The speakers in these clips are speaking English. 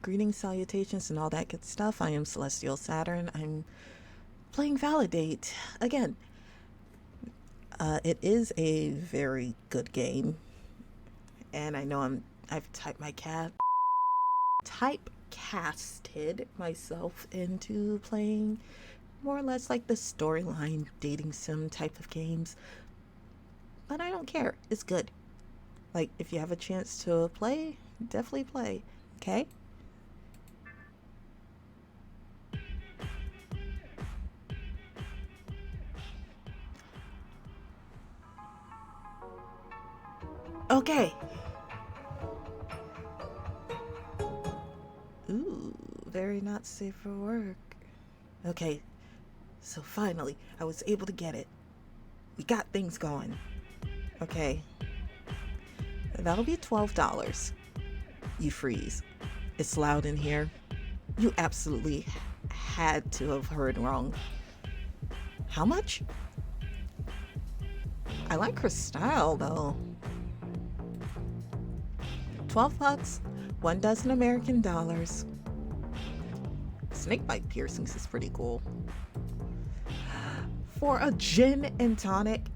Greetings, salutations, and all that good stuff. I am Celestial Saturn. I'm playing Validate again. It is a very good game, and I know I've typecasted myself into playing more or less like the storyline dating sim type of games, but I don't care. It's good. Like, if you have a chance to play, definitely play. Okay? Okay. Ooh, very not safe for work. Okay, so finally, I was able to get it. We got things going. Okay, that'll be $12. You freeze. It's loud in here. You absolutely had to have heard wrong. How much? I like her style though. 12 bucks, 1 dozen American dollars. Snakebite piercings is pretty cool. For a gin and tonic.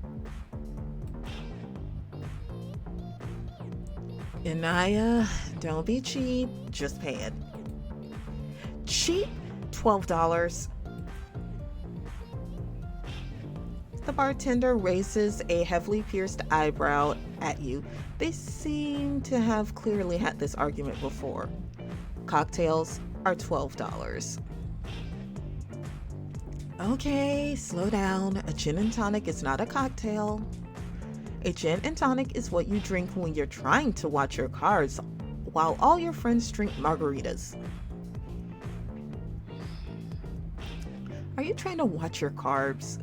Inaya, don't be cheap, just pay it. Cheap? $12. The bartender raises a heavily pierced eyebrow at you. They seem to have clearly had this argument before. Cocktails are $12. Okay, slow down. A gin and tonic is not a cocktail. A gin and tonic is what you drink when you're trying to watch your cards while all your friends drink margaritas. Are you trying to watch your carbs?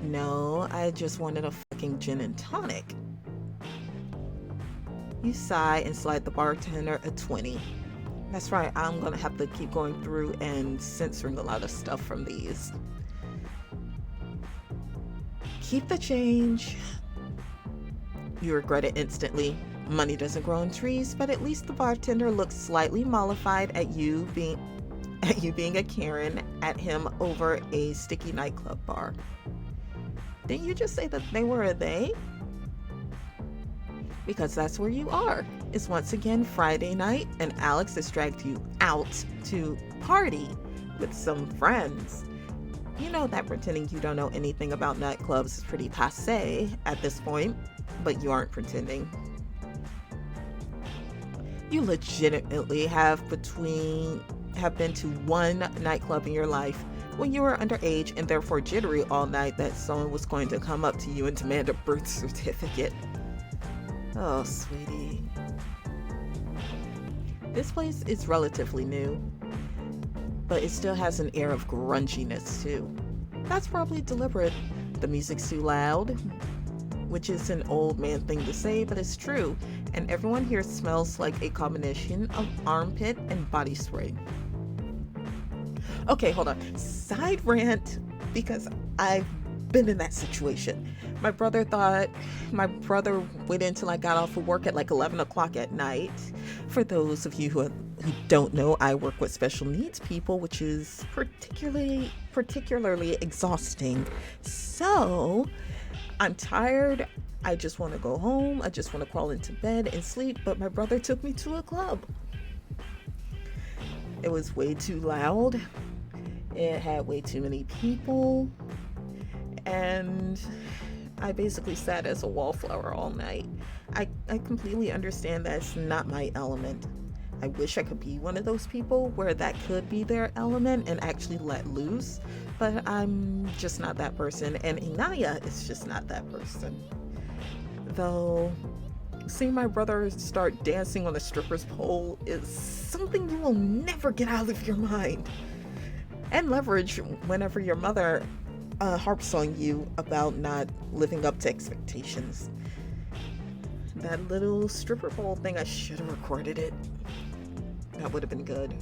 No, I just wanted a fucking gin and tonic. You sigh and slide the bartender a 20. That's right, I'm gonna have to keep going through and censoring a lot of stuff from these. Keep the change. You regret it instantly. Money doesn't grow on trees, but at least the bartender looks slightly mollified at you being a Karen at him over a sticky nightclub bar. Didn't you just say that they were a they? Because that's where you are. It's once again Friday night, and Alex has dragged you out to party with some friends. You know that pretending you don't know anything about nightclubs is pretty passe at this point, but you aren't pretending. You legitimately have been to one nightclub in your life when you were underage and therefore jittery all night that someone was going to come up to you and demand a birth certificate. Oh, sweetie. This place is relatively new, but it still has an air of grunginess too. That's probably deliberate. The music's too loud, which is an old man thing to say, but it's true, and everyone here smells like a combination of armpit and body spray. Okay, hold on. Side rant, because I've been in that situation. My brother waited until I got off of work at like 11 o'clock at night. For those of you who don't know, I work with special needs people, which is particularly exhausting. So I'm tired. I just want to go home. I just want to crawl into bed and sleep. But my brother took me to a club. It was way too loud. It had way too many people. And I basically sat as a wallflower all night. I completely understand that's not my element. I wish I could be one of those people where that could be their element and actually let loose, but I'm just not that person, and Inaya is just not that person. Though, seeing my brother start dancing on a stripper's pole is something you will never get out of your mind. And leverage whenever your mother harps on you about not living up to expectations. That little stripper pole thing, I should have recorded it. That would have been good.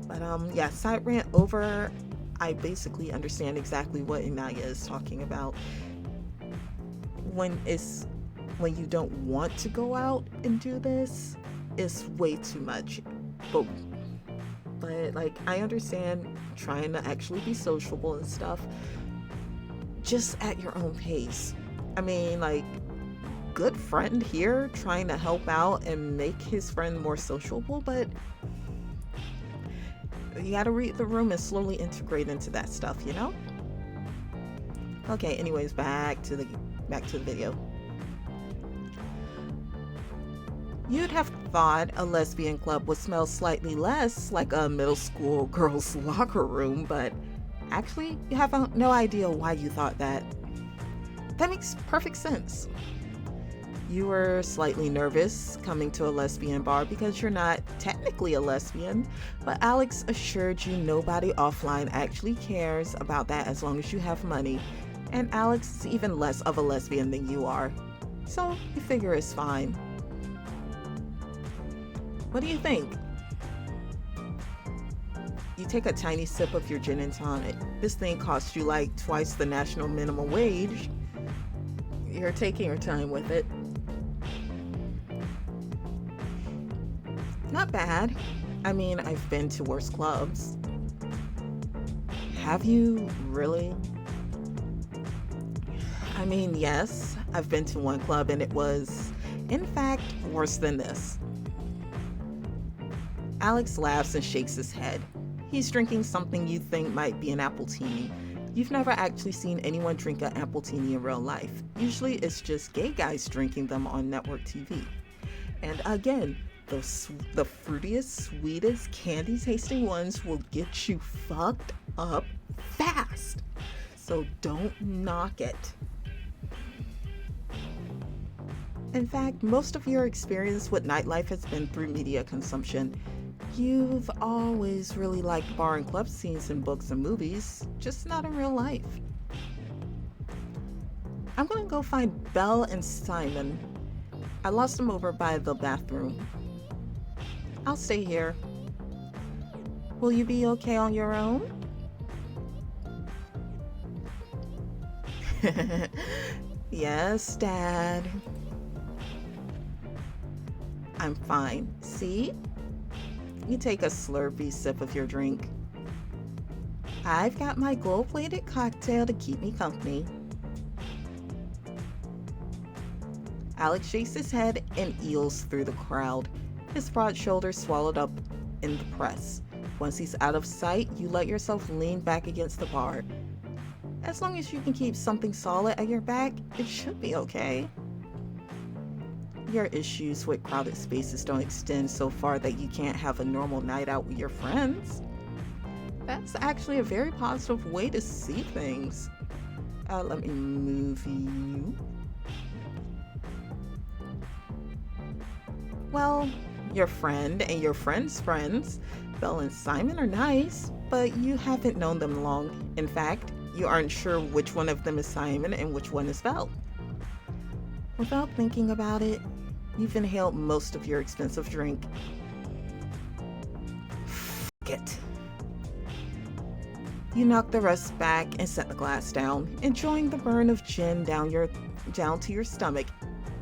But yeah, side rant over. I basically understand exactly what Inaya is talking about. When you don't want to go out and do this, is way too much. But like, I understand trying to actually be sociable and stuff, just at your own pace. I mean, like, good friend here trying to help out and make his friend more sociable, but you gotta read the room and slowly integrate into that stuff, you know? Okay, anyways, back to the video. You'd have thought a lesbian club would smell slightly less like a middle school girls' locker room, but actually, you have no idea why you thought that. That makes perfect sense. You were slightly nervous coming to a lesbian bar because you're not technically a lesbian, but Alex assured you nobody offline actually cares about that as long as you have money, and Alex is even less of a lesbian than you are. So you figure it's fine. What do you think? You take a tiny sip of your gin and tonic. This thing costs you like twice the national minimum wage. You're taking your time with it. Not bad. I mean, I've been to worse clubs. Have you really? I mean, yes, I've been to one club and it was, in fact, worse than this. Alex laughs and shakes his head. He's drinking something you think might be an appletini. You've never actually seen anyone drink an appletini in real life. Usually it's just gay guys drinking them on network TV. And again, the fruitiest, sweetest, candy-tasting ones will get you fucked up fast. So don't knock it. In fact, most of your experience with nightlife has been through media consumption. You've always really liked bar and club scenes in books and movies, just not in real life. I'm gonna go find Belle and Simon. I lost them over by the bathroom. I'll stay here. Will you be okay on your own? Yes, Dad. I'm fine. See? You take a slurpy sip of your drink. I've got my gold-plated cocktail to keep me company. Alex shakes his head and eels through the crowd, his broad shoulders swallowed up in the press. Once he's out of sight, you let yourself lean back against the bar. As long as you can keep something solid at your back, it should be okay. Your issues with crowded spaces don't extend so far that you can't have a normal night out with your friends. That's actually a very positive way to see things. Let me move you. Well, your friend and your friend's friends, Belle and Simon, are nice, but you haven't known them long. In fact, you aren't sure which one of them is Simon and which one is Belle. Without thinking about it, you've inhaled most of your expensive drink. Fuck it. You knock the rest back and set the glass down, enjoying the burn of gin down to your stomach.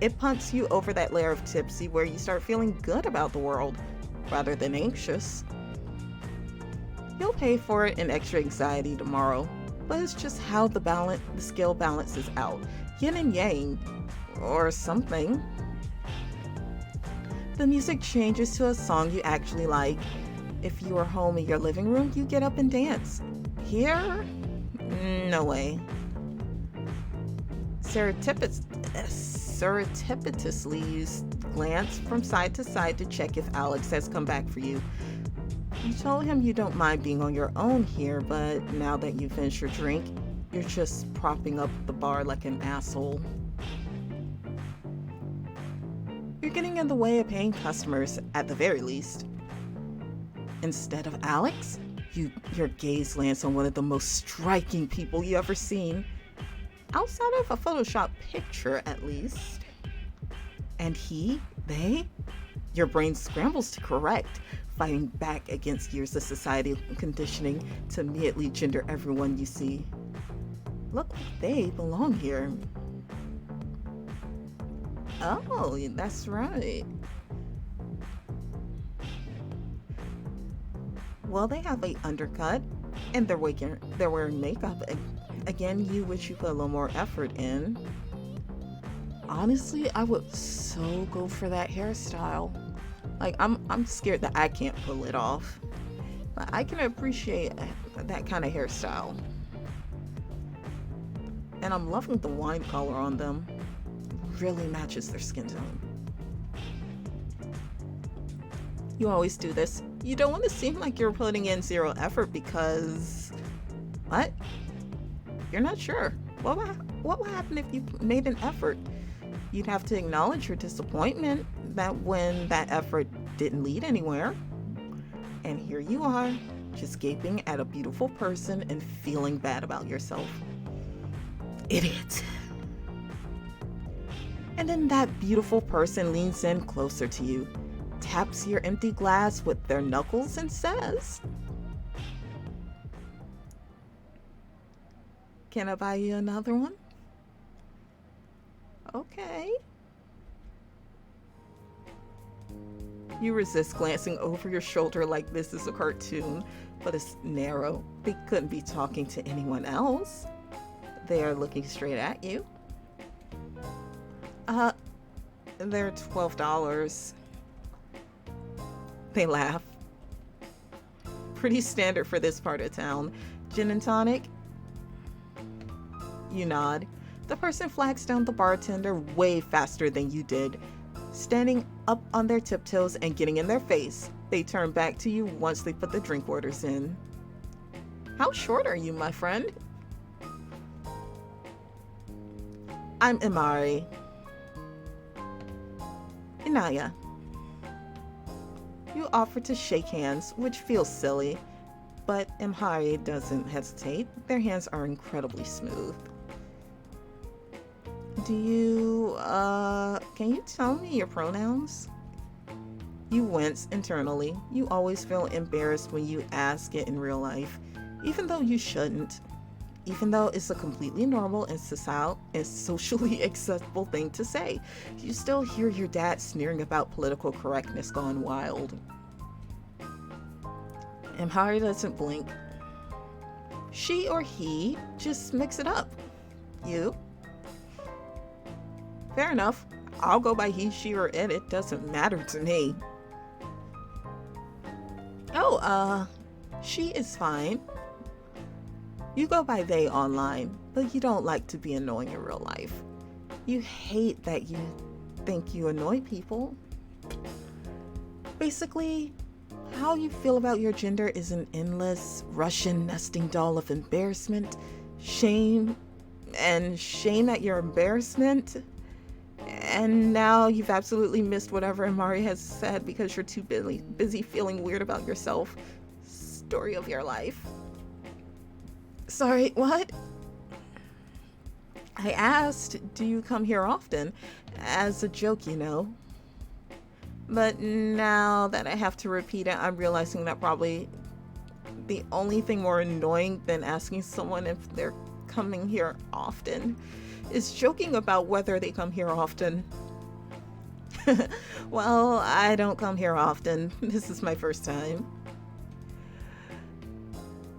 It pumps you over that layer of tipsy where you start feeling good about the world, rather than anxious. You'll pay for it in extra anxiety tomorrow, but it's just how the scale balances out. Yin and yang, or something. The music changes to a song you actually like. If you are home in your living room, you get up and dance. Here? No way. Surreptitiously you glance from side to side to check if Alex has come back for you. You told him you don't mind being on your own here, but now that you finished your drink, you're just propping up the bar like an asshole. You're getting in the way of paying customers, at the very least. Instead of Alex, your gaze lands on one of the most striking people you ever seen. Outside of a Photoshop picture, at least. And they? Your brain scrambles to correct, fighting back against years of society conditioning to immediately gender everyone you see. Look like they belong here. Oh, that's right. Well, they have a undercut, and they're wearing makeup. Again, you wish you put a little more effort in. Honestly, I would so go for that hairstyle. Like I'm scared that I can't pull it off. But I can appreciate that kind of hairstyle. And I'm loving the wine color on them. Really matches their skin tone. You always do this. You don't want to seem like you're putting in zero effort because what? You're not sure. What would happen if you made an effort? You'd have to acknowledge your disappointment that when that effort didn't lead anywhere. And here you are, just gaping at a beautiful person and feeling bad about yourself. Idiot. And then that beautiful person leans in closer to you, taps your empty glass with their knuckles and says, "Can I buy you another one?" Okay. You resist glancing over your shoulder like this is a cartoon, but it's narrow. They couldn't be talking to anyone else. They are looking straight at you. They're $12. They laugh. Pretty standard for this part of town. Gin and tonic? You nod. The person flags down the bartender way faster than you did. Standing up on their tiptoes and getting in their face, they turn back to you once they put the drink orders in. How short are you, my friend? I'm Imari. Inaya. You offer to shake hands, which feels silly, but Imari doesn't hesitate. Their hands are incredibly smooth. Can you tell me your pronouns? You wince internally. You always feel embarrassed when you ask it in real life, even though you shouldn't. Even though it's a completely normal and socially acceptable thing to say, you still hear your dad sneering about political correctness gone wild. Imari doesn't blink. She or he, just mix it up. You? Fair enough. I'll go by he, she, or it. It doesn't matter to me. Oh, she is fine. You go by they online, but you don't like to be annoying in real life. You hate that you think you annoy people. Basically, how you feel about your gender is an endless Russian nesting doll of embarrassment, shame, and shame at your embarrassment. And now you've absolutely missed whatever Imari has said because you're too busy feeling weird about yourself. Story of your life. Sorry, what? I asked, do you come here often? As a joke, you know. But now that I have to repeat it, I'm realizing that probably the only thing more annoying than asking someone if they're coming here often is joking about whether they come here often. Well, I don't come here often. This is my first time.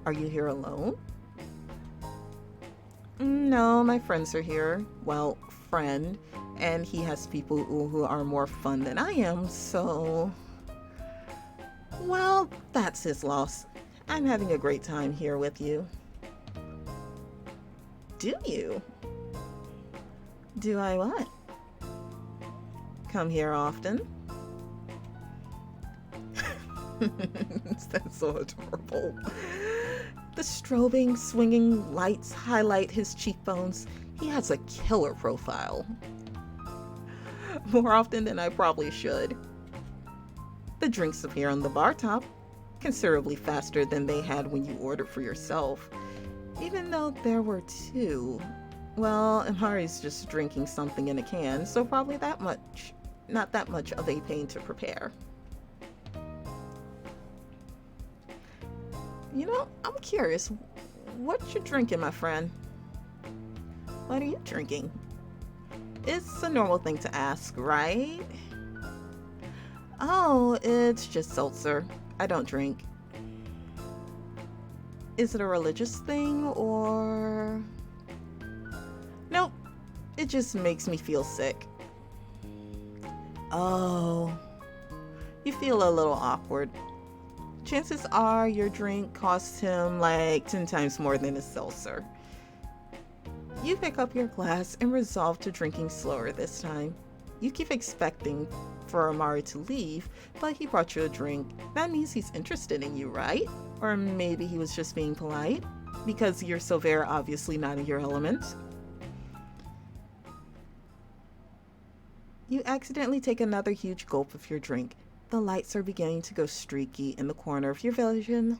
Are you here alone? No, my friends are here. Well, friend. And he has people who are more fun than I am, so... Well, that's his loss. I'm having a great time here with you. Do you? Do I what? Come here often? That's so adorable. The strobing, swinging lights highlight his cheekbones. He has a killer profile. More often than I probably should. The drinks appear on the bar top, considerably faster than they had when you ordered for yourself. Even though there were two. Well, Imari's just drinking something in a can, so probably not that much of a pain to prepare. You know, I'm curious, what you drinking, my friend? What are you drinking? It's a normal thing to ask, right? Oh, it's just seltzer. I don't drink. Is it a religious thing or... Nope, it just makes me feel sick. Oh, you feel a little awkward. Chances are your drink cost him like 10 times more than a seltzer. You pick up your glass and resolve to drinking slower this time. You keep expecting for Amari to leave, but he brought you a drink. That means he's interested in you, right? Or maybe he was just being polite, because you're so very obviously not in your element. You accidentally take another huge gulp of your drink. The lights are beginning to go streaky in the corner of your vision.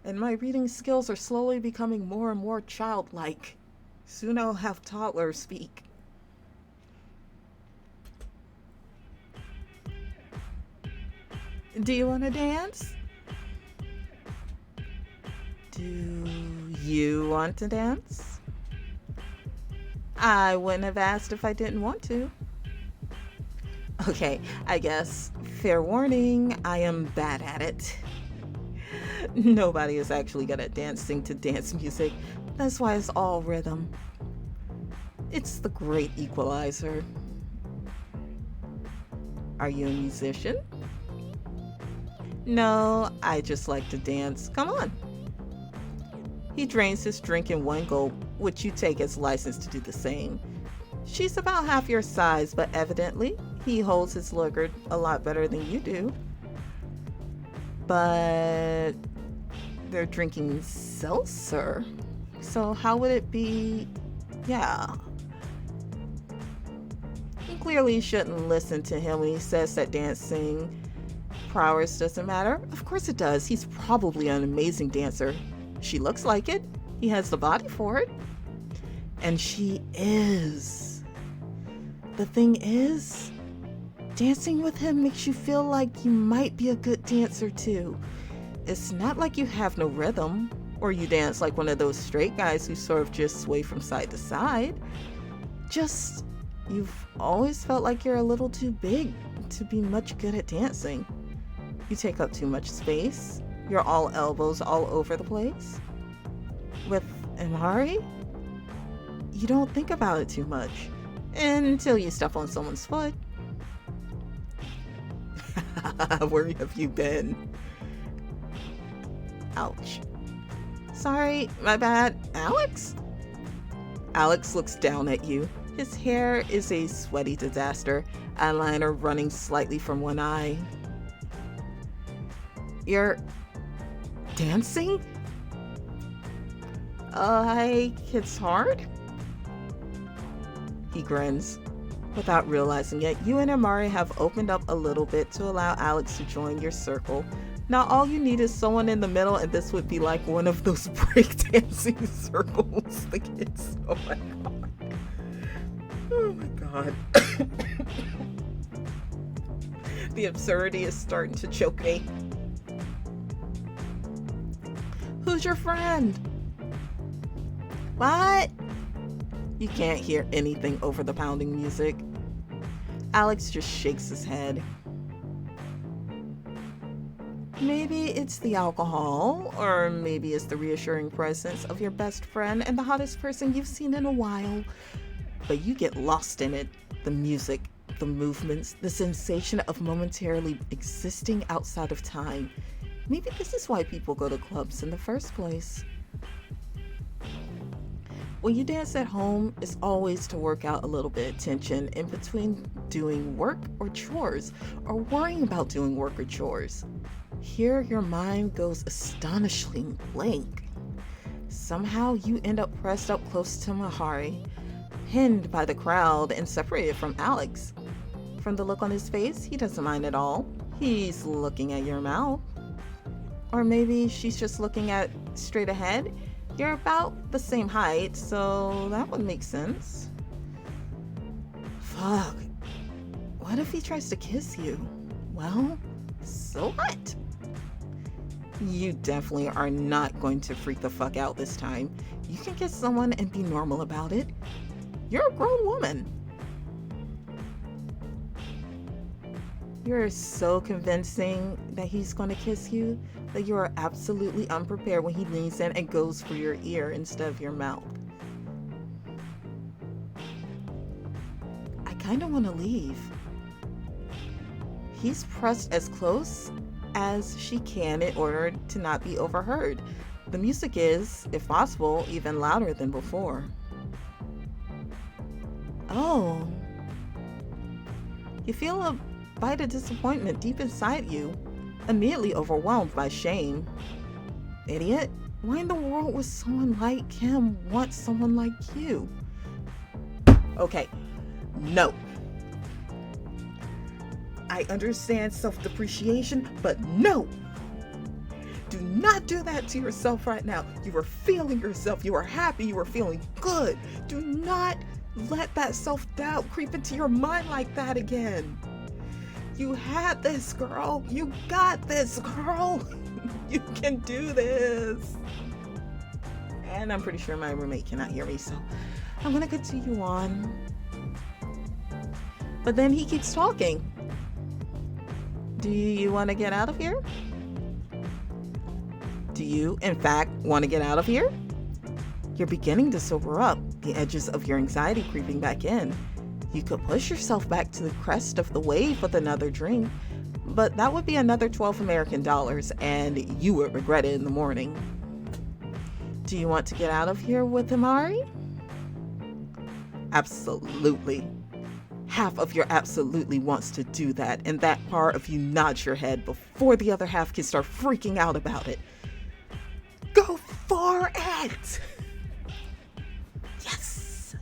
And my reading skills are slowly becoming more and more childlike. Soon I'll have toddlers speak. Do you want to dance? Do you want to dance? I wouldn't have asked if I didn't want to. Okay, I guess, fair warning, I am bad at it. Nobody is actually good at dancing to dance music. That's why it's all rhythm. It's the great equalizer. Are you a musician? No, I just like to dance. Come on. He drains his drink in one gulp, which you take as license to do the same. She's about half your size, but evidently he holds his liquor a lot better than you do. But they're drinking seltzer. So how would it be? Yeah. You clearly shouldn't listen to him when he says that dancing prowess doesn't matter. Of course it does. He's probably an amazing dancer. She looks like it. He has the body for it. And she is. The thing is, dancing with him makes you feel like you might be a good dancer too. It's not like you have no rhythm, or you dance like one of those straight guys who sort of just sway from side to side. Just, you've always felt like you're a little too big to be much good at dancing. You take up too much space. You're all elbows all over the place. With Amari, you don't think about it too much until you step on someone's foot. Where have you been? Ouch. Sorry, my bad. Alex? Alex looks down at you. His hair is a sweaty disaster, eyeliner running slightly from one eye. You're dancing? It's hard? He grins. Without realizing it, you and Amari have opened up a little bit to allow Alex to join your circle. Now all you need is someone in the middle, and this would be like one of those breakdancing circles. The kids, oh my god. Oh my god. The absurdity is starting to choke me. Who's your friend? What? You can't hear anything over the pounding music. Alex just shakes his head. Maybe it's the alcohol, or maybe it's the reassuring presence of your best friend and the hottest person you've seen in a while. But you get lost in it. The music, the movements, the sensation of momentarily existing outside of time. Maybe this is why people go to clubs in the first place. When you dance at home, it's always to work out a little bit of tension in between doing work or chores, or worrying about doing work or chores. Here, your mind goes astonishingly blank. Somehow, you end up pressed up close to Amari, pinned by the crowd and separated from Alex. From the look on his face, he doesn't mind at all. He's looking at your mouth. Or maybe she's just looking at straight ahead. You're about the same height, so that would make sense. Fuck. What if he tries to kiss you? Well, so what? You definitely are not going to freak the fuck out this time. You can kiss someone and be normal about it. You're a grown woman. You're so convincing that he's going to kiss you that you are absolutely unprepared when he leans in and goes for your ear instead of your mouth. I kind of want to leave. He's pressed as close as she can in order to not be overheard. The music is, if possible, even louder than before. Oh. You feel a bite of disappointment deep inside you, immediately overwhelmed by shame. Idiot. Why in the world would someone like him want someone like you? Okay. No. I understand self-depreciation, but no! Do not do that to yourself right now. You are feeling yourself. You are happy. You are feeling good. Do not let that self-doubt creep into your mind like that again. You had this, girl. You got this, girl. You can do this. And I'm pretty sure my roommate cannot hear me, so I'm going to continue on. But then he keeps talking. Do you want to get out of here? Do you, in fact, want to get out of here? You're beginning to sober up, the edges of your anxiety creeping back in. You could push yourself back to the crest of the wave with another drink, but that would be another 12 American dollars, and you would regret it in the morning. Do you want to get out of here with Imari? Absolutely. Half of your absolutely wants to do that, and that part of you nods your head before the other half can start freaking out about it. Go for it! Yes!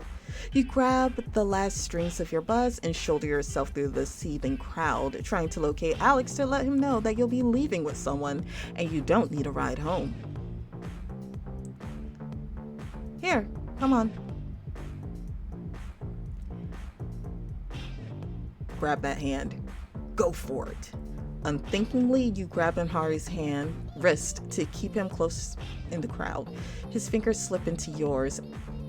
You grab the last strings of your buzz and shoulder yourself through the seething crowd, trying to locate Alex to let him know that you'll be leaving with someone and you don't need a ride home. Here, come on. Grab that hand. Go for it. Unthinkingly, you grab Imari's wrist to keep him close in the crowd. His fingers slip into yours,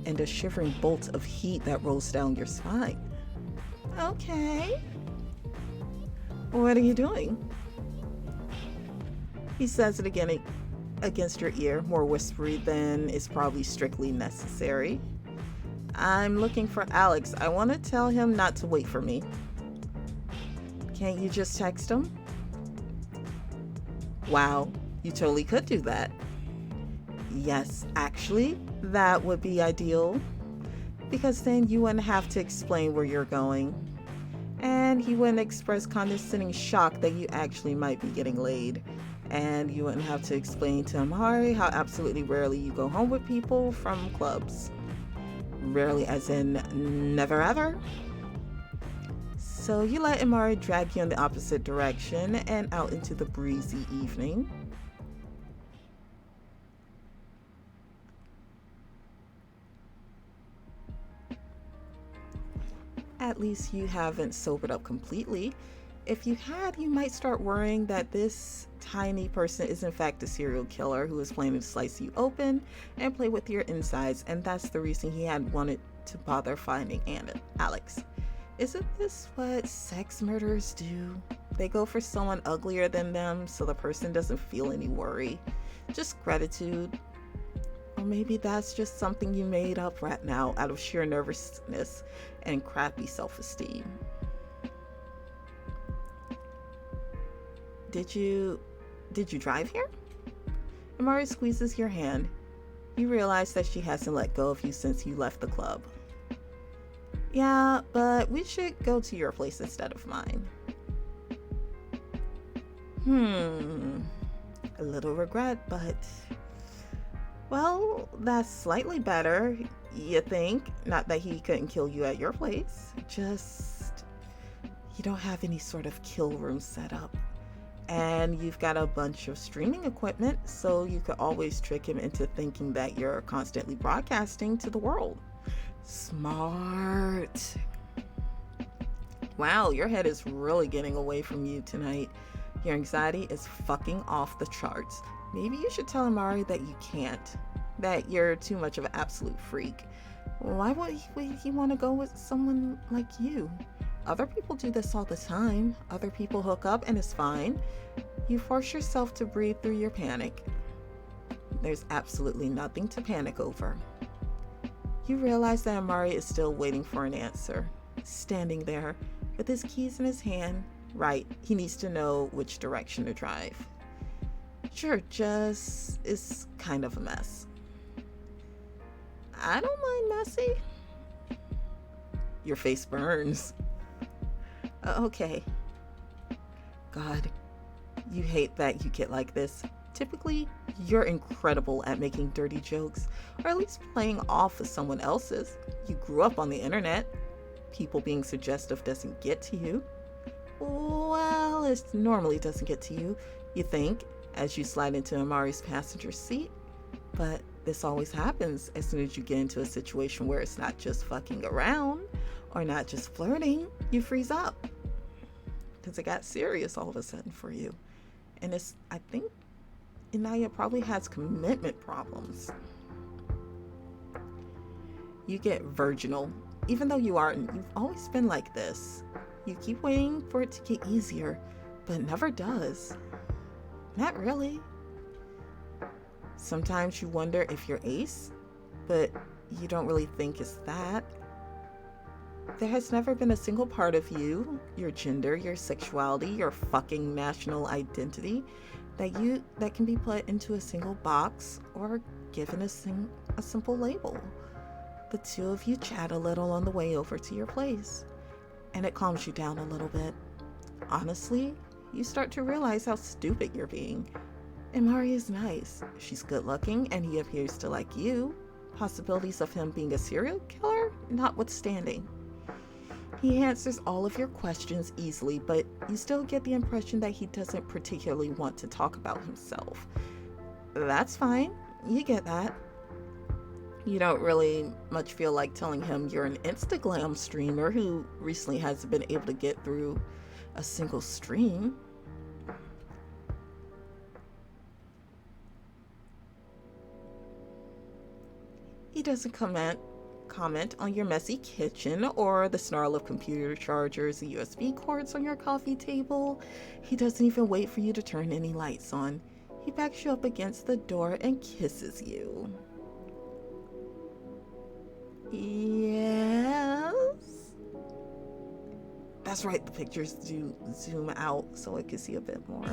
and a shivering bolt of heat that rolls down your spine. Okay. What are you doing? He says it again against your ear, more whispery than is probably strictly necessary. I'm looking for Alex. I want to tell him not to wait for me. Can't you just text him? Wow, you totally could do that. Yes, actually, that would be ideal, because then you wouldn't have to explain where you're going, and he wouldn't express condescending shock that you actually might be getting laid, and you wouldn't have to explain to Imari how absolutely rarely you go home with people from clubs. Rarely as in never ever. So you let Imari drag you in the opposite direction and out into the breezy evening. At least you haven't sobered up completely. If you had, you might start worrying that this tiny person is in fact a serial killer who is planning to slice you open and play with your insides, and that's the reason he had wanted to bother finding Alex. Isn't this what sex murderers do? They go for someone uglier than them so the person doesn't feel any worry, just gratitude. Or maybe that's just something you made up right now out of sheer nervousness and crappy self-esteem. Did you drive here? Imari squeezes your hand. You realize that she hasn't let go of you since you left the club. Yeah, but we should go to your place instead of mine. A little regret, but... well, that's slightly better, you think. Not that he couldn't kill you at your place. Just... you don't have any sort of kill room set up. And you've got a bunch of streaming equipment, so you could always trick him into thinking that you're constantly broadcasting to the world. Smart. Wow, your head is really getting away from you tonight. Your anxiety is fucking off the charts. Maybe you should tell Imari that you can't, that you're too much of an absolute freak. Why would he want to go with someone like you? Other people do this all the time. Other people hook up and it's fine. You force yourself to breathe through your panic. There's absolutely nothing to panic over. You realize that Amari is still waiting for an answer, standing there with his keys in his hand. Right, he needs to know which direction to drive. Sure, just is kind of a mess. I don't mind messy. Your face burns. Okay. God, you hate that you get like this. Typically, you're incredible at making dirty jokes, or at least playing off of someone else's. You grew up on the internet. People being suggestive doesn't get to you. Well, it normally doesn't get to you, you think, as you slide into Amari's passenger seat. But this always happens as soon as you get into a situation where it's not just fucking around or not just flirting. You freeze up because it got serious all of a sudden for you. And I think Inaya probably has commitment problems. You get virginal, even though you aren't. You've always been like this. You keep waiting for it to get easier, but it never does. Not really. Sometimes you wonder if you're ace, but you don't really think it's that. There has never been a single part of you, your gender, your sexuality, your fucking national identity, that can be put into a single box or given a simple label. The two of you chat a little on the way over to your place, and it calms you down a little bit. Honestly, you start to realize how stupid you're being. Amari is nice. She's good looking, and he appears to like you. Possibilities of him being a serial killer notwithstanding. He answers all of your questions easily, but you still get the impression that he doesn't particularly want to talk about himself. That's fine. You get that. You don't really much feel like telling him you're an Instagram streamer who recently hasn't been able to get through a single stream. He doesn't comment on your messy kitchen or the snarl of computer chargers and USB cords on your coffee table. He doesn't even wait for you to turn any lights on. He backs you up against the door and kisses you. Yes? That's right, the pictures do zoom out so I can see a bit more.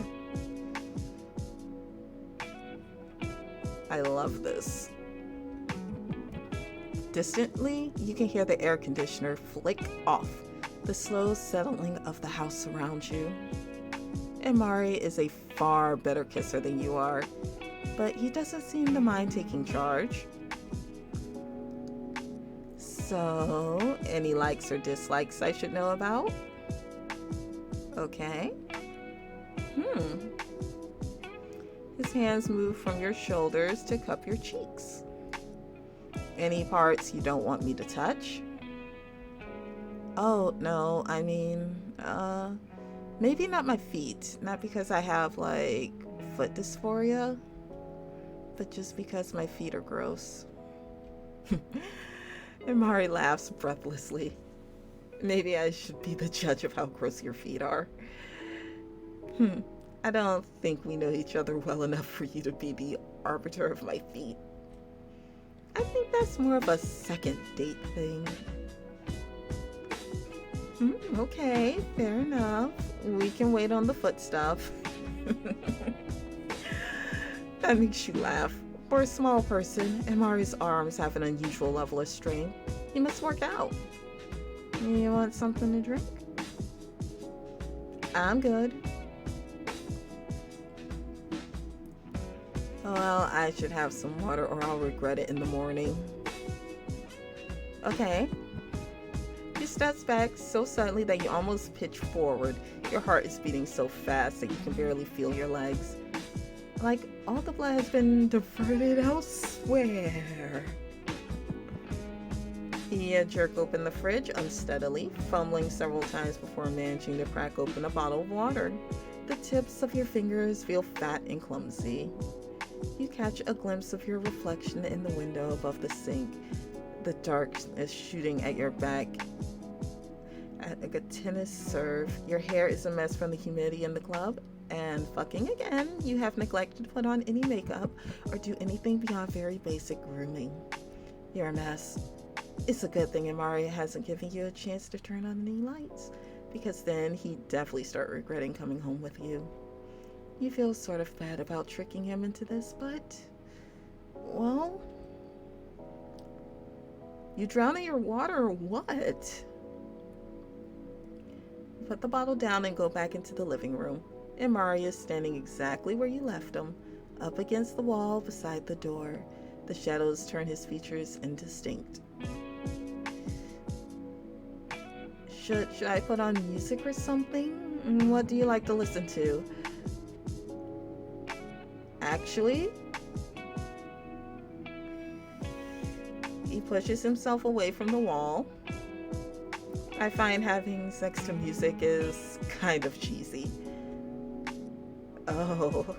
I love this. Distantly, you can hear the air conditioner flick off, the slow settling of the house around you. Amari is a far better kisser than you are, but he doesn't seem to mind taking charge. So, any likes or dislikes I should know about? Okay. His hands move from your shoulders to cup your cheeks. Any parts you don't want me to touch? Oh, no, I mean, maybe not my feet. Not because I have, like, foot dysphoria, but just because my feet are gross. Amari laughs breathlessly. Maybe I should be the judge of how gross your feet are. I don't think we know each other well enough for you to be the arbiter of my feet. I think that's more of a second date thing. Okay, fair enough. We can wait on the foot stuff. That makes you laugh. For a small person, Amari's arms have an unusual level of strain. He must work out. You want something to drink? I'm good. Well, I should have some water or I'll regret it in the morning. Okay. He steps back so suddenly that you almost pitch forward. Your heart is beating so fast that you can barely feel your legs. Like all the blood has been diverted elsewhere. You jerk open the fridge unsteadily, fumbling several times before managing to crack open a bottle of water. The tips of your fingers feel fat and clumsy. You catch a glimpse of your reflection in the window above the sink, the darkness shooting at your back like a tennis serve. Your hair is a mess from the humidity in the club. And fucking again, you have neglected to put on any makeup or do anything beyond very basic grooming. You're a mess. It's a good thing Imari hasn't given you a chance to turn on any lights, because then he'd definitely start regretting coming home with you. You feel sort of bad about tricking him into this, but, well, you drown in your water or what? Put the bottle down and go back into the living room. Imari is standing exactly where you left him, up against the wall beside the door. The shadows turn his features indistinct. Should I put on music or something? What do you like to listen to? Actually, he pushes himself away from the wall. I find having sex to music is kind of cheesy. Oh.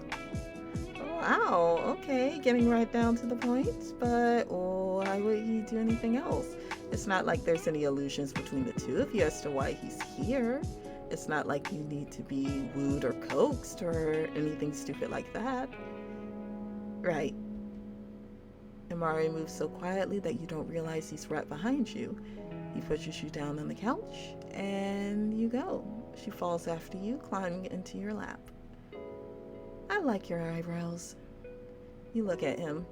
Wow, okay, getting right down to the point, but why would he do anything else? It's not like there's any illusions between the two of you as to why he's here. It's not like you need to be wooed or coaxed or anything stupid like that. Right. Imari moves so quietly that you don't realize he's right behind you. He pushes you down on the couch, and you go. She falls after you, climbing into your lap. I like your eyebrows. You look at him.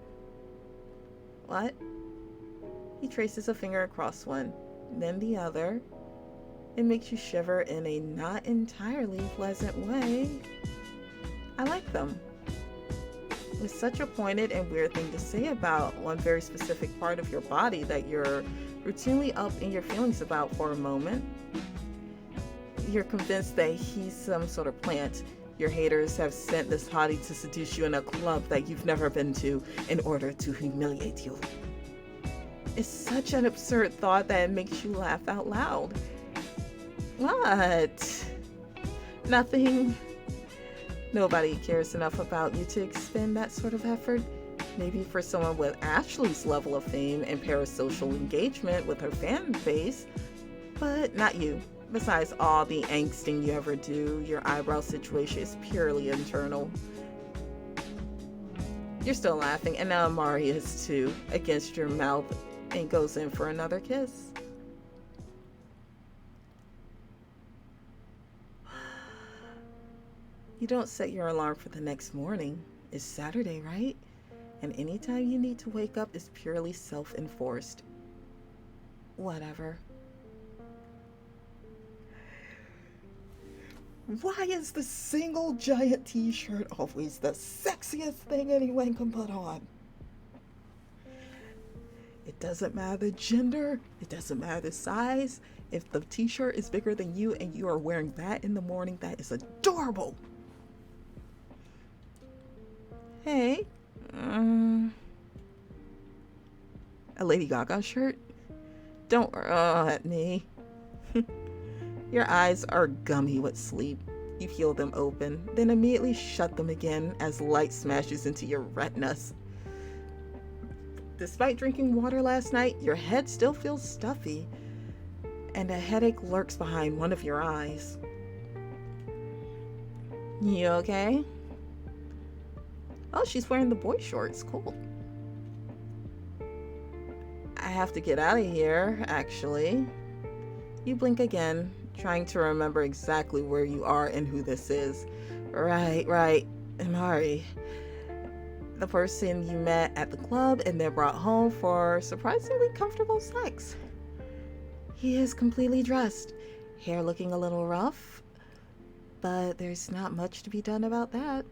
What? He traces a finger across one, then the other. It makes you shiver in a not entirely pleasant way. I like them. With such a pointed and weird thing to say about one very specific part of your body that you're routinely up in your feelings about for a moment. You're convinced that he's some sort of plant. Your haters have sent this hottie to seduce you in a club that you've never been to in order to humiliate you. It's such an absurd thought that it makes you laugh out loud. What? Nothing. Nobody cares enough about you to expend that sort of effort. Maybe for someone with Ashley's level of fame and parasocial engagement with her fan base, but not you. Besides all the angsting you ever do, your eyebrow situation is purely internal. You're still laughing, and now Imari is too, against your mouth, and goes in for another kiss. You don't set your alarm for the next morning. It's Saturday, right? And any time you need to wake up is purely self-enforced. Whatever. Why is the single giant t-shirt always the sexiest thing anyone can put on? It doesn't matter the gender, it doesn't matter the size. If the t-shirt is bigger than you and you are wearing that in the morning, that is adorable. Hey, a Lady Gaga shirt? Don't at me. Your eyes are gummy with sleep. You peel them open, then immediately shut them again as light smashes into your retinas. Despite drinking water last night, your head still feels stuffy, and a headache lurks behind one of your eyes. You okay? Oh, she's wearing the boy shorts. Cool. I have to get out of here, actually. You blink again, trying to remember exactly where you are and who this is. Right. Imari. The person you met at the club and then brought home for surprisingly comfortable sex. He is completely dressed, hair looking a little rough, but there's not much to be done about that.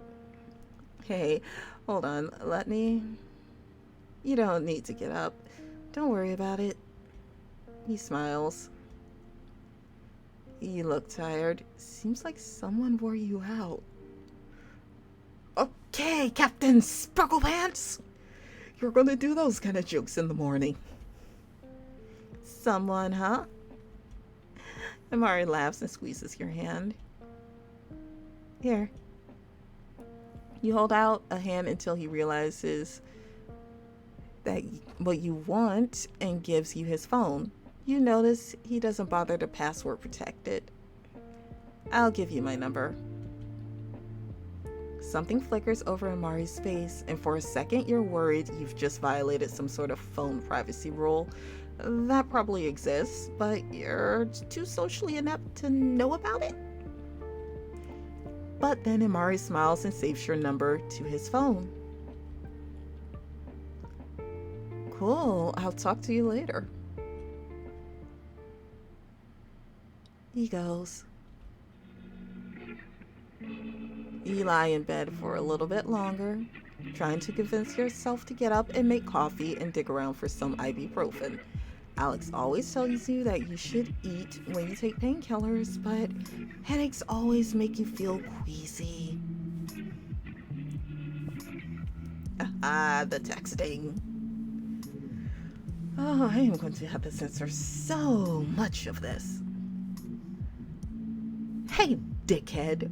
Hey, hold on, You don't need to get up. Don't worry about it. He smiles. You look tired. Seems like someone wore you out. Okay, Captain Sparklepants. You're gonna do those kind of jokes in the morning. Someone, huh? Imari laughs and squeezes your hand. Here. You hold out a hand until he realizes that what you want and gives you his phone. You notice he doesn't bother to password protect it. I'll give you my number. Something flickers over Amari's face, and for a second you're worried you've just violated some sort of phone privacy rule. That probably exists, but you're too socially inept to know about it. But then Amari smiles and saves your number to his phone. Cool, I'll talk to you later. He goes. You lie in bed for a little bit longer, trying to convince yourself to get up and make coffee and dig around for some ibuprofen. Alex always tells you that you should eat when you take painkillers, but headaches always make you feel queasy. The texting. Oh, I am going to have to censor so much of this. Hey, dickhead.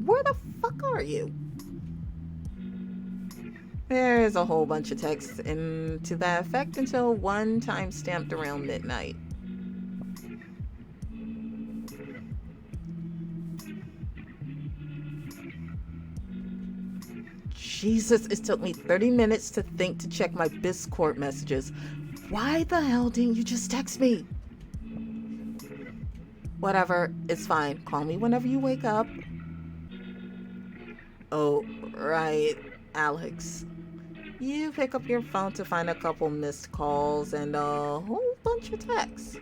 Where the fuck are you? There's a whole bunch of texts to that effect until one time stamped around midnight. Jesus, it took me 30 minutes to think to check my Discord messages. Why the hell didn't you just text me? Whatever, it's fine. Call me whenever you wake up. Oh, right, Alex. You pick up your phone to find a couple missed calls and a whole bunch of texts.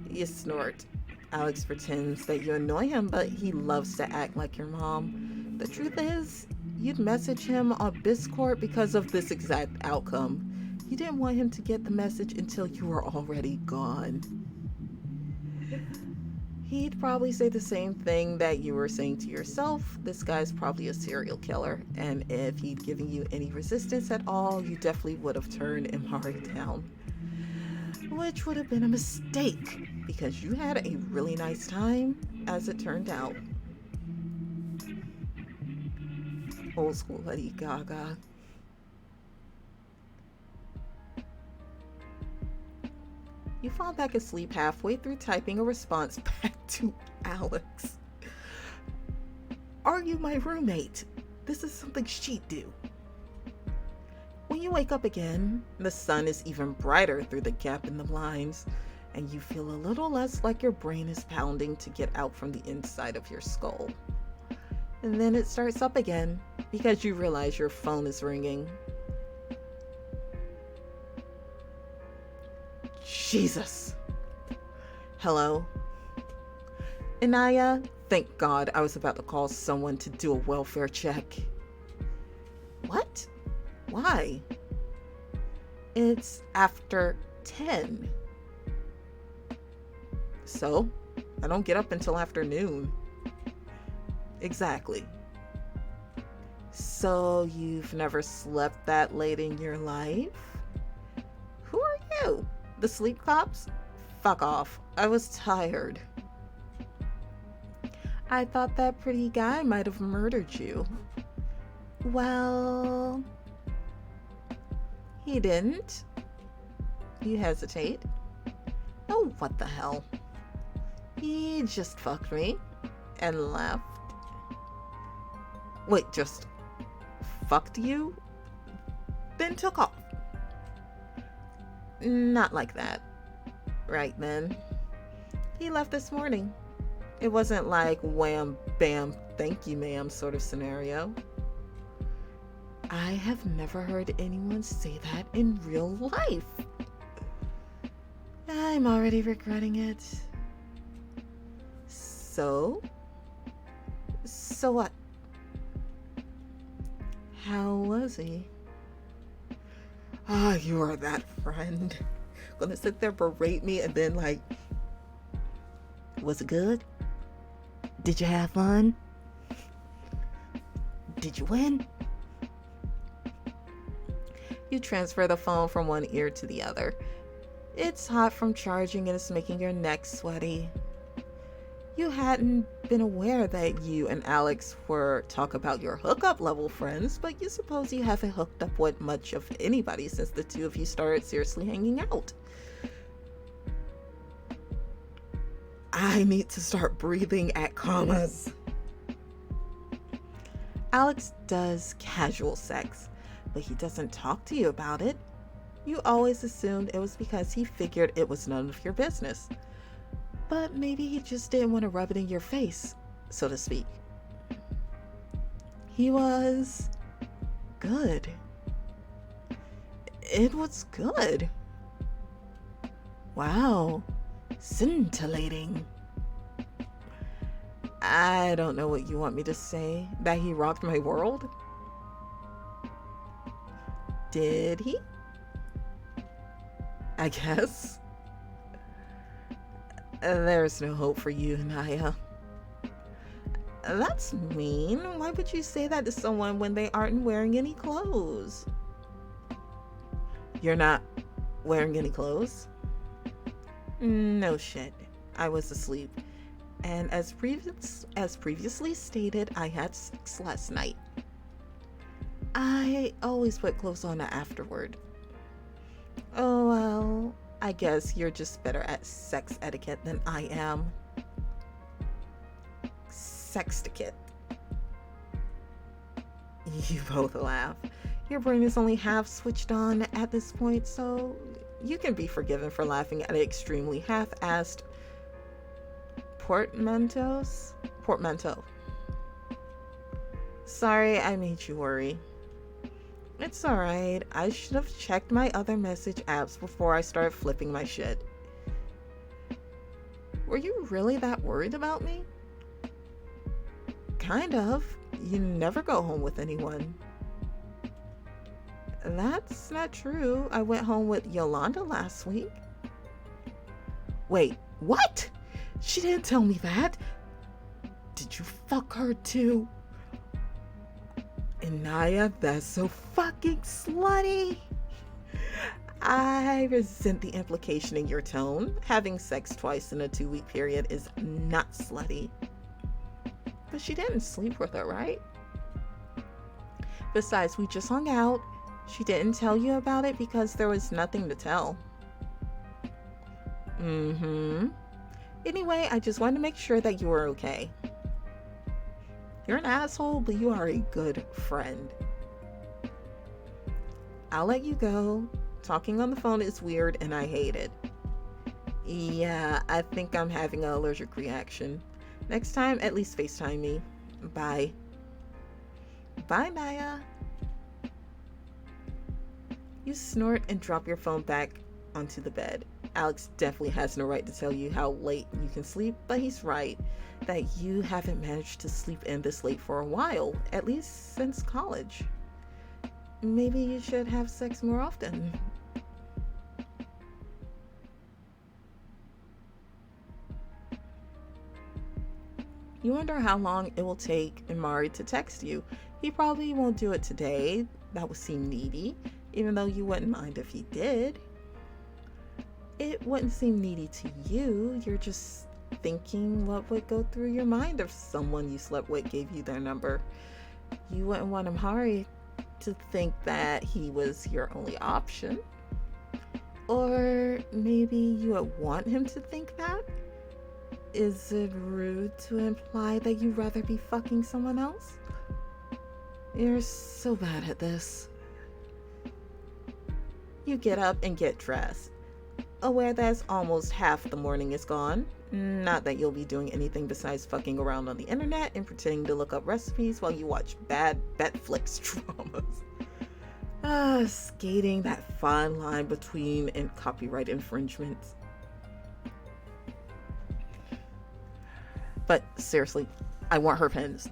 You snort. Alex pretends that you annoy him, but he loves to act like your mom. The truth is, you'd message him on Discord because of this exact outcome. You didn't want him to get the message until you were already gone. He'd probably say the same thing that you were saying to yourself. This guy's probably a serial killer, and if he'd given you any resistance at all, you definitely would have turned Amari down. Which would have been a mistake, because you had a really nice time, as it turned out. Old school Lady Gaga. You fall back asleep halfway through typing a response back to Alex. Are you my roommate? This is something she'd do. When you wake up again, the sun is even brighter through the gap in the blinds, and you feel a little less like your brain is pounding to get out from the inside of your skull. And then it starts up again because you realize your phone is ringing. Jesus. Hello? Inaya, thank God I was about to call someone to do a welfare check. What? Why? It's after 10. So, I don't get up until afternoon. Exactly. So, you've never slept that late in your life? Who are you? The sleep cops? Fuck off. I was tired. I thought that pretty guy might have murdered you. Well, he didn't. You hesitate. Oh, what the hell? He just fucked me and left. Wait, just fucked you? Then took off. Not like that. Right then. He left this morning. It wasn't like wham, bam, thank you, ma'am sort of scenario. I have never heard anyone say that in real life. I'm already regretting it. So what? How was he? Ah, you are that friend. Gonna sit there, berate me, and then like, was it good? Did you have fun? Did you win? You transfer the phone from one ear to the other. It's hot from charging and it's making your neck sweaty. You hadn't been aware that you and Alex were talk about your hookup level friends, but you suppose you haven't hooked up with much of anybody since the two of you started seriously hanging out. I need to start breathing at commas. Alex does casual sex, but he doesn't talk to you about it. You always assumed it was because he figured it was none of your business. But maybe he just didn't want to rub it in your face, so to speak. He was good. It was good. Wow, scintillating. I don't know what you want me to say. That he rocked my world? Did he? I guess. There's no hope for you, Naya. That's mean. Why would you say that to someone when they aren't wearing any clothes? You're not wearing any clothes? No shit. I was asleep. And as previously stated, I had sex last night. I always put clothes on afterward. Oh well, I guess you're just better at sex etiquette than I am. Sextiquette. You both laugh. Your brain is only half switched on at this point, so you can be forgiven for laughing at extremely half-assed portmanteau. Sorry I made you worry. It's alright. I should have checked my other message apps before I started flipping my shit. Were you really that worried about me? Kind of. You never go home with anyone. That's not true. I went home with Yolanda last week. Wait, what? She didn't tell me that. Did you fuck her too? Inaya, that's so fucking slutty. I resent the implication in your tone. Having sex twice in a 2-week period is not slutty. But she didn't sleep with her, right? Besides, we just hung out. She didn't tell you about it because there was nothing to tell. Anyway, I just wanted to make sure that you were okay. You're an asshole, but you are a good friend. I'll let you go. Talking on the phone is weird and I hate it. Yeah, I think I'm having an allergic reaction. Next time, at least FaceTime me. Bye. Bye, Naya. You snort and drop your phone back onto the bed. Alex definitely has no right to tell you how late you can sleep, but he's right that you haven't managed to sleep in this late for a while, at least since college. Maybe you should have sex more often. You wonder how long it will take Imari to text you. He probably won't do it today. That would seem needy, even though you wouldn't mind if he did. It wouldn't seem needy to you. You're just thinking what would go through your mind if someone you slept with gave you their number. You wouldn't want Imari to think that he was your only option. Or maybe you would want him to think that? Is it rude to imply that you'd rather be fucking someone else? You're so bad at this. You get up and get dressed, aware that almost half the morning is gone. Not that you'll be doing anything besides fucking around on the internet and pretending to look up recipes while you watch bad Netflix dramas. Skating that fine line between and copyright infringements. But seriously, I want her pens.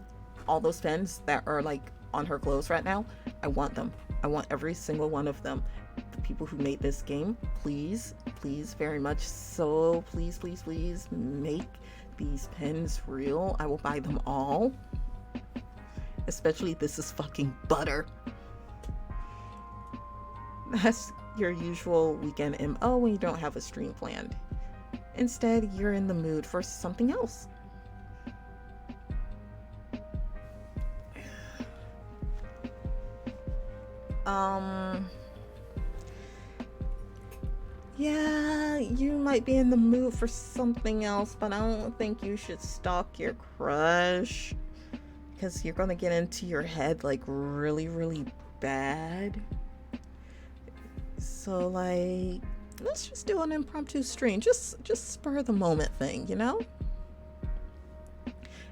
All those pens that are like on her clothes right now, I want them. I want every single one of them. The people who made this game, please, please, very much so, please, please, please make these pens real. I will buy them all. Especially this is fucking butter. That's your usual weekend MO when you don't have a stream planned. Instead, you're in the mood for something else. Yeah, you might be in the mood for something else, but I don't think you should stalk your crush. Because you're gonna get into your head like really, really bad. So, like, let's just do an impromptu stream. Just spur the moment thing, you know?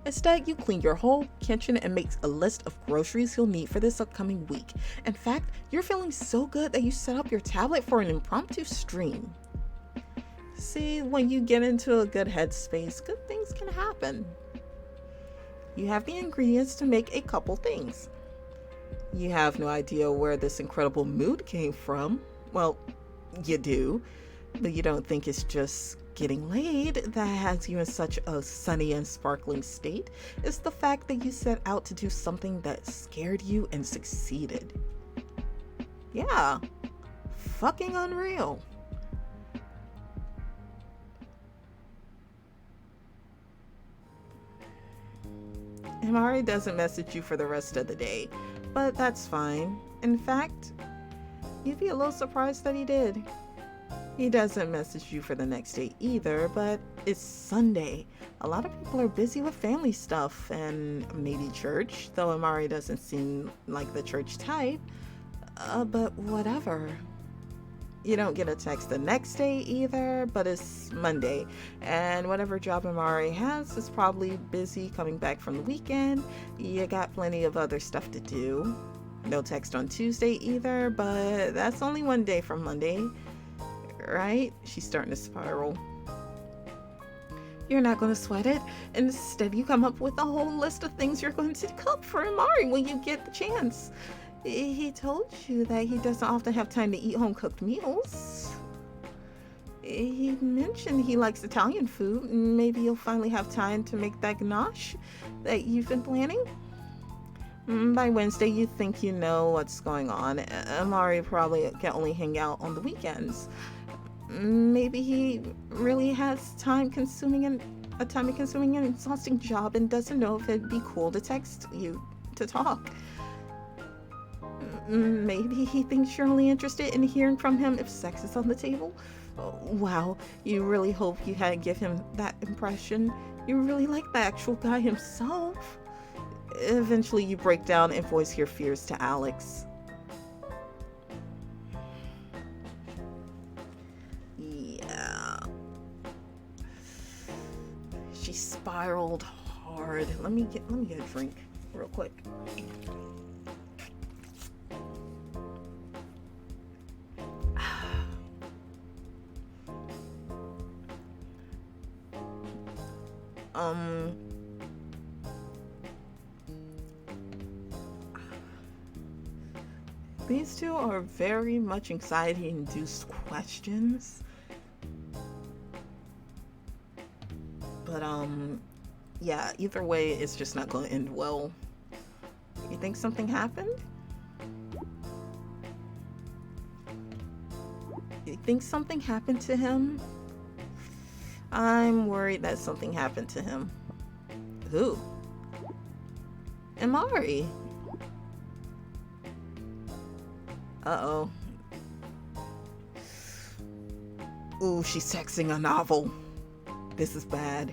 Instead, you clean your whole kitchen and make a list of groceries you'll need for this upcoming week. In fact, you're feeling so good that you set up your tablet for an impromptu stream. See, when you get into a good headspace, good things can happen. You have the ingredients to make a couple things. You have no idea where this incredible mood came from. Well, you do, but you don't think it's just getting laid that has you in such a sunny and sparkling state. It's the fact that you set out to do something that scared you and succeeded. Yeah, fucking unreal. Amari doesn't message you for the rest of the day, but that's fine. In fact, you'd be a little surprised that he did. He doesn't message you for the next day either, but it's Sunday. A lot of people are busy with family stuff and maybe church, though Amari doesn't seem like the church type. But whatever. You don't get a text the next day either, but it's Monday, and whatever job Amari has is probably busy coming back from the weekend. You got plenty of other stuff to do. No text on Tuesday either, but that's only one day from Monday, right? She's starting to spiral. You're not going to sweat it. Instead, you come up with a whole list of things you're going to cook for Amari when you get the chance. He told you that he doesn't often have time to eat home-cooked meals. He mentioned he likes Italian food. Maybe you'll finally have time to make that ganache that you've been planning. By Wednesday, you think you know what's going on. Amari probably can only hang out on the weekends. Maybe he really has a time-consuming and exhausting job and doesn't know if it'd be cool to text you to talk. Maybe he thinks you're only interested in hearing from him if sex is on the table. Oh, wow, you really hope you hadn't give him that impression. You really like the actual guy himself. Eventually, you break down and voice your fears to Alex. Yeah. She spiraled hard. Let me get a drink real quick. These two are very much anxiety-induced questions. But, yeah, either way, it's just not going to end well. You think something happened? You think something happened to him? I'm worried that something happened to him. Who? Amari. Uh-oh. Ooh, she's texting a novel. This is bad.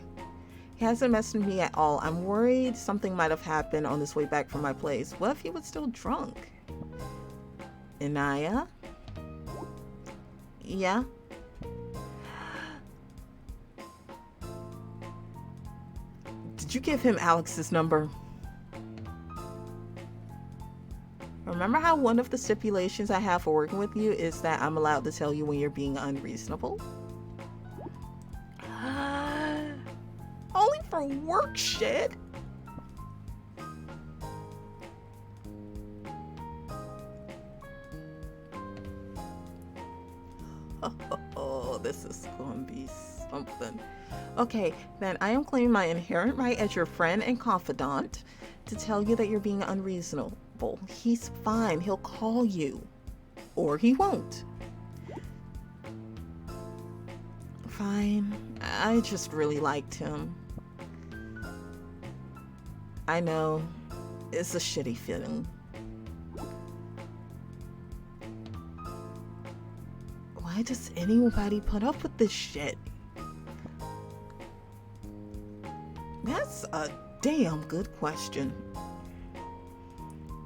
He hasn't messaged me at all. I'm worried something might have happened on his way back from my place. What if he was still drunk? Inaya? Yeah? Did you give him Alex's number? Remember how one of the stipulations I have for working with you is that I'm allowed to tell you when you're being unreasonable? Only for work shit? Oh, this is gonna be something. Okay, then I am claiming my inherent right as your friend and confidant to tell you that you're being unreasonable. He's fine. He'll call you. Or he won't. Fine. I just really liked him. I know. It's a shitty feeling. What? Why does anybody put up with this shit? That's a damn good question.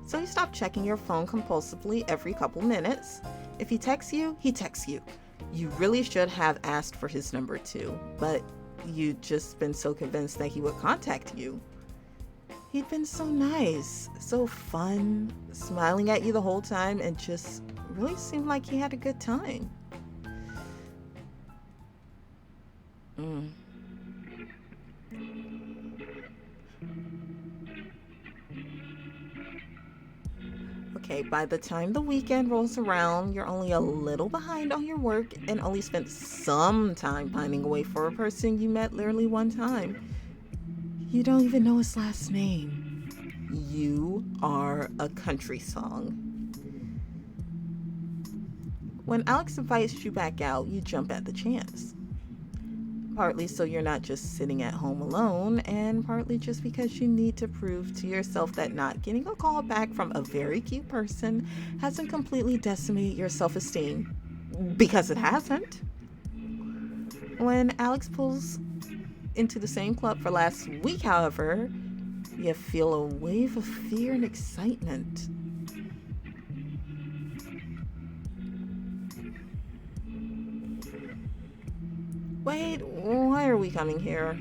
So you stop checking your phone compulsively every couple minutes. If he texts you, he texts you. You really should have asked for his number too, but you'd just been so convinced that he would contact you. He'd been so nice, so fun, smiling at you the whole time, and just really seemed like he had a good time. Okay, by the time the weekend rolls around, you're only a little behind on your work and only spent some time pining away for a person you met literally one time. You don't even know his last name. You are a country song. When Alex invites you back out, you jump at the chance. Partly so you're not just sitting at home alone, and partly just because you need to prove to yourself that not getting a call back from a very cute person hasn't completely decimated your self-esteem. Because it hasn't. When Alex pulls into the same club for last week, however, you feel a wave of fear and excitement. Wait, why are we coming here?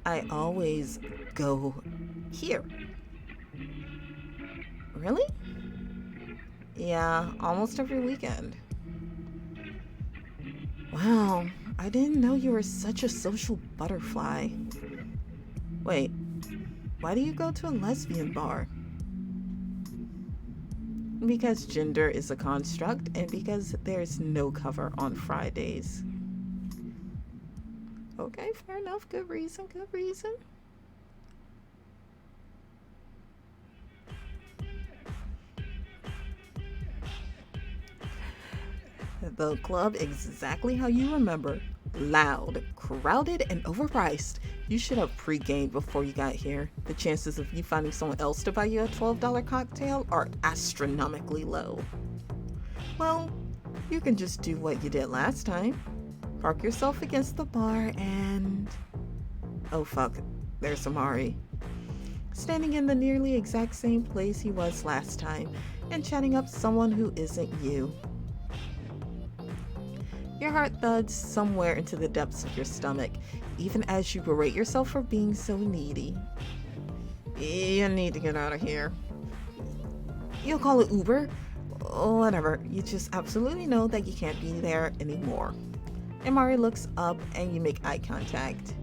I always go here. Really? Yeah, almost every weekend. Wow, I didn't know you were such a social butterfly. Wait, why do you go to a lesbian bar? Because gender is a construct, and because there's no cover on Fridays. Okay, fair enough. Good reason, good reason. The club exactly how you remember. Loud, crowded, and overpriced. You should have pre-gamed before you got here. The chances of you finding someone else to buy you a $12 cocktail are astronomically low. Well, you can just do what you did last time. Park yourself against the bar and... Oh fuck, there's Amari. Standing in the nearly exact same place he was last time and chatting up someone who isn't you. Your heart thuds somewhere into the depths of your stomach, even as you berate yourself for being so needy. You need to get out of here. You'll call it Uber? Whatever, you just absolutely know that you can't be there anymore. Amari looks up and you make eye contact.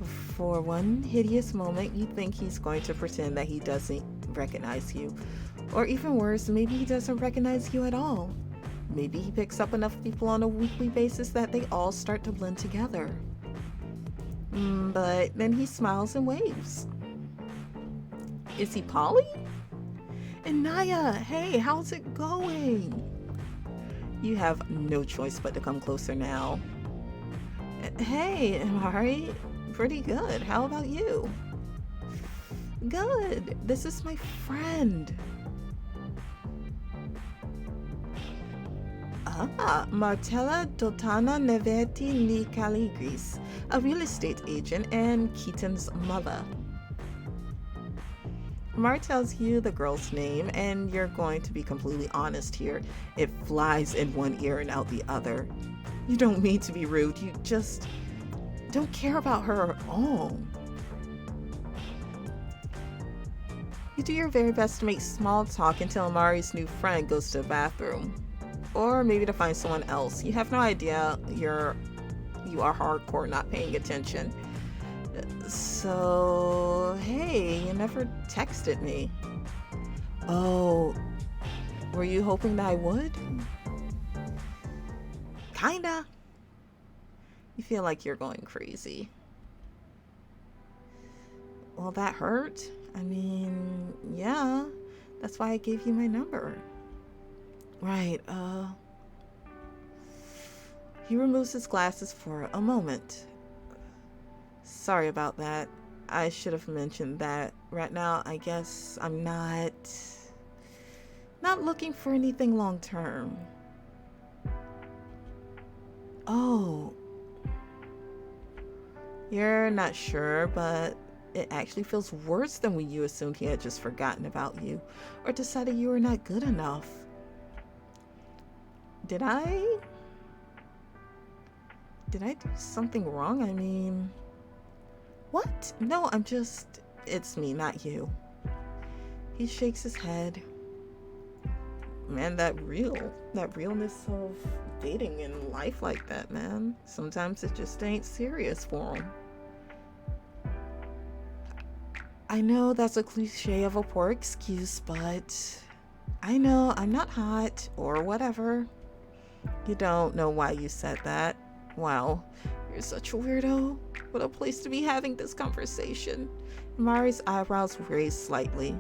For one hideous moment, you think he's going to pretend that he doesn't recognize you. Or even worse, maybe he doesn't recognize you at all. Maybe he picks up enough people on a weekly basis that they all start to blend together. But then he smiles and waves. Is he Polly? And Naya, hey, how's it going? You have no choice but to come closer now. Hey, Amari, pretty good. How about you? Good. This is my friend. Martella Dotana Nevetti Ni Caligris, a real estate agent and Keaton's mother. Mar tells you the girl's name, and you're going to be completely honest here. It flies in one ear and out the other. You don't mean to be rude, you just don't care about her at all. You do your very best to make small talk until Amari's new friend goes to the bathroom. Or maybe to find someone else. You have no idea you are hardcore not paying attention. So, hey, you never texted me. Oh, were you hoping that I would? Kinda. You feel like you're going crazy. Well, that hurt. I mean, yeah, that's why I gave you my number. Right, he removes his glasses for a moment. Sorry about that. I should have mentioned that. Right now, I guess I'm not looking for anything long term. Oh, you're not sure, but it actually feels worse than when you assumed he had just forgotten about you or decided you were not good enough. Did I? Did I do something wrong? I mean, what? No, I'm just. It's me, not you. He shakes his head. Man, that realness of dating in life like that, man. Sometimes it just ain't serious for him. I know that's a cliche of a poor excuse, but I know I'm not hot or whatever. You don't know why you said that. Wow, you're such a weirdo. What a place to be having this conversation. Mari's eyebrows raised slightly.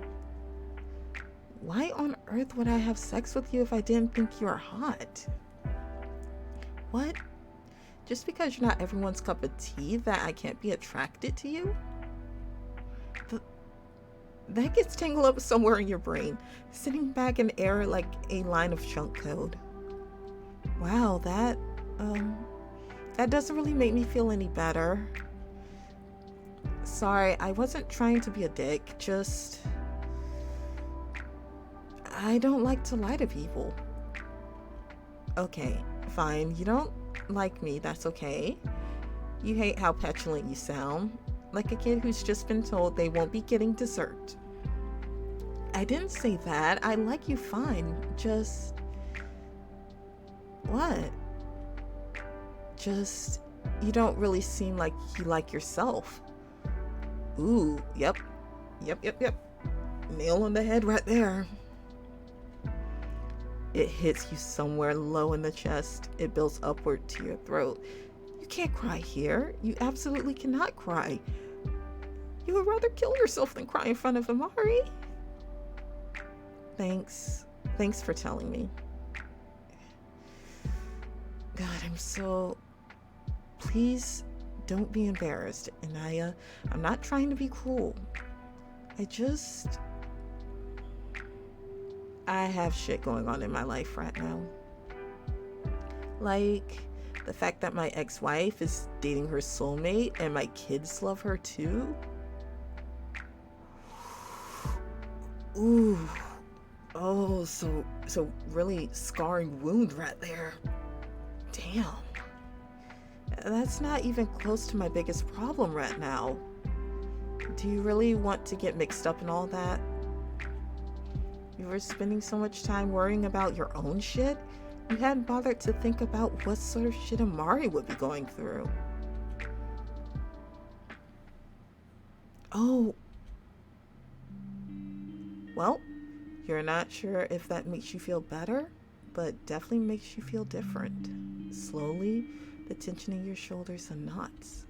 Why on earth would I have sex with you if I didn't think you were hot? What? Just because you're not everyone's cup of tea that I can't be attracted to you? That gets tangled up somewhere in your brain, sitting back in air like a line of chunk code. Wow, that doesn't really make me feel any better. Sorry, I wasn't trying to be a dick, just I don't like to lie to people. Okay, fine. You don't like me, that's okay. You hate how petulant you sound, like a kid who's just been told they won't be getting dessert. I didn't say that. I like you fine. Just. What? Just. You don't really seem like you like yourself. Ooh, yep. Yep. Nail on the head right there. It hits you somewhere low in the chest. It builds upward to your throat. You can't cry here. You absolutely cannot cry. You would rather kill yourself than cry in front of Amari. Thanks for telling me. God, I'm so... Please don't be embarrassed, Anaya. I'm not trying to be cruel. I have shit going on in my life right now. Like the fact that my ex-wife is dating her soulmate and my kids love her too. Ooh. Oh, so really scarring wound right there. Damn. That's not even close to my biggest problem right now. Do you really want to get mixed up in all that? You were spending so much time worrying about your own shit, you hadn't bothered to think about what sort of shit Amari would be going through. Oh. Well, you're not sure if that makes you feel better, but definitely makes you feel different. Slowly, the tension in your shoulders unknots.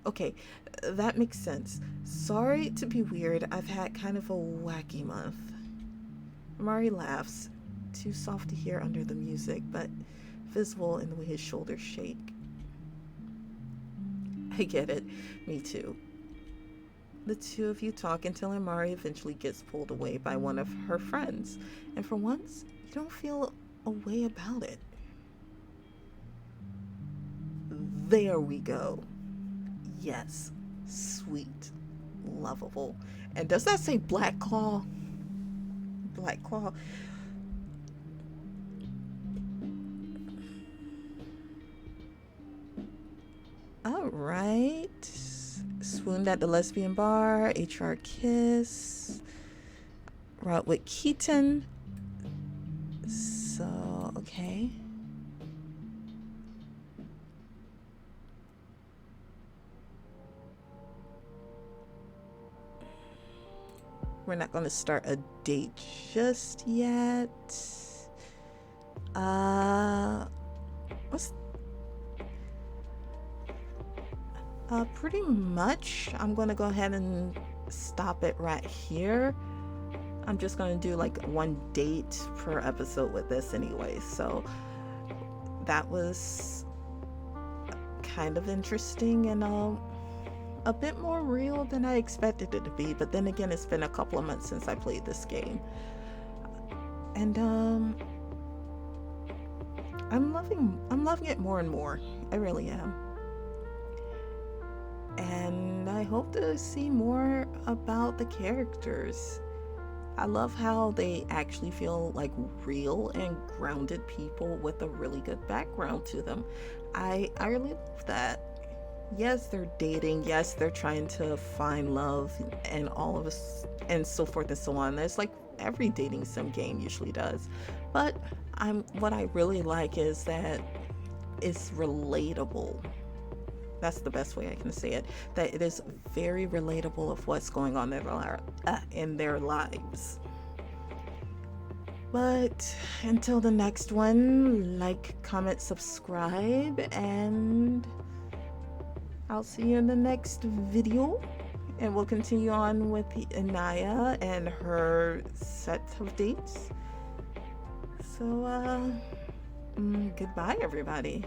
Okay, that makes sense. Sorry to be weird, I've had kind of a wacky month. Amari laughs, too soft to hear under the music, but visible in the way his shoulders shake. I get it, me too. The two of you talk until Amari eventually gets pulled away by one of her friends, and for once, you don't feel a way about it. There we go. Yes, sweet, lovable. And does that say Black Claw? Black Claw. All right. Swooned at the lesbian bar, HR kiss, route with Keaton. So, okay. We're not going to start a date just yet. Pretty much, I'm going to go ahead and stop it right here. I'm just going to do like one date per episode with this anyway. So that was kind of interesting and a bit more real than I expected it to be. But then again, it's been a couple of months since I played this game. And I'm loving it more and more. I really am. And I hope to see more about the characters. I love how they actually feel like real and grounded people with a really good background to them. I really love that. Yes, they're dating. Yes, they're trying to find love and all of us and so forth and so on. It's like every dating sim game usually does. But I'm what I really like is that it's relatable. That's the best way I can say it. That it is very relatable of what's going on in their lives. But until the next one, like, comment, subscribe, and I'll see you in the next video. And we'll continue on with Anaya and her set of dates. So, goodbye, everybody.